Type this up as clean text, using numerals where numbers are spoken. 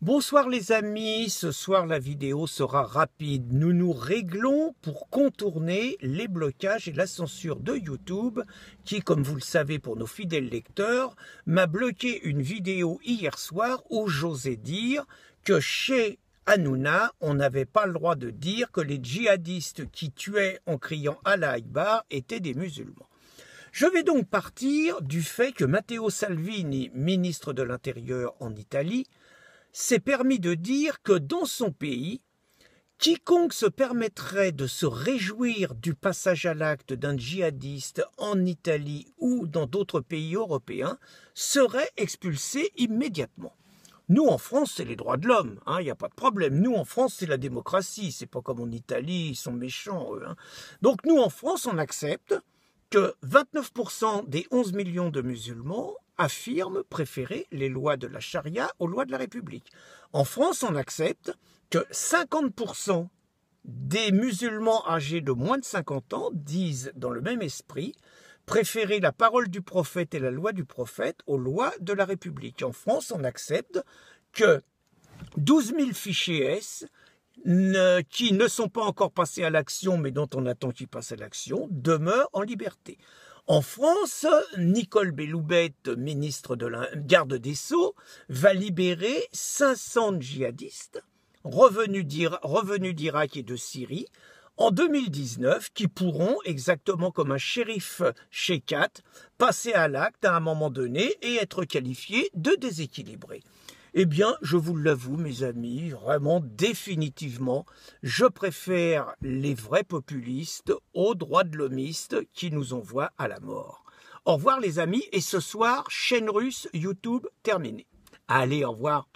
Bonsoir les amis, ce soir la vidéo sera rapide. Nous nous réglons pour contourner les blocages et la censure de YouTube qui, comme vous le savez pour nos fidèles lecteurs, m'a bloqué une vidéo hier soir où j'osais dire que chez Hanouna, on n'avait pas le droit de dire que les djihadistes qui tuaient en criant Allah Akbar étaient des musulmans. Je vais donc partir du fait que Matteo Salvini, ministre de l'Intérieur en Italie, s'est permis de dire que dans son pays, quiconque se permettrait de se réjouir du passage à l'acte d'un djihadiste en Italie ou dans d'autres pays européens serait expulsé immédiatement. Nous, en France, c'est les droits de l'homme, il n'y a pas de problème. Nous, en France, c'est la démocratie, c'est pas comme en Italie, ils sont méchants, eux. Donc nous, en France, on accepte que 29% des 11 millions de musulmans affirment préférer les lois de la charia aux lois de la République. En France, on accepte que 50% des musulmans âgés de moins de 50 ans disent, dans le même esprit, préférer la parole du prophète et la loi du prophète aux lois de la République. En France, on accepte que 12 000 fichiers S qui ne sont pas encore passés à l'action, mais dont on attend qu'ils passent à l'action, demeurent en liberté. En France, Nicole Belloubet, ministre de la Garde des Sceaux, va libérer 500 djihadistes revenus d'Irak et de Syrie en 2019 qui pourront, exactement comme un shérif Shekat, passer à l'acte à un moment donné et être qualifiés de déséquilibrés. Eh bien, je vous l'avoue, mes amis, vraiment, définitivement, je préfère les vrais populistes aux droits de l'hommistes qui nous envoient à la mort. Au revoir, les amis, et ce soir, chaîne russe, YouTube, terminé. Allez, au revoir.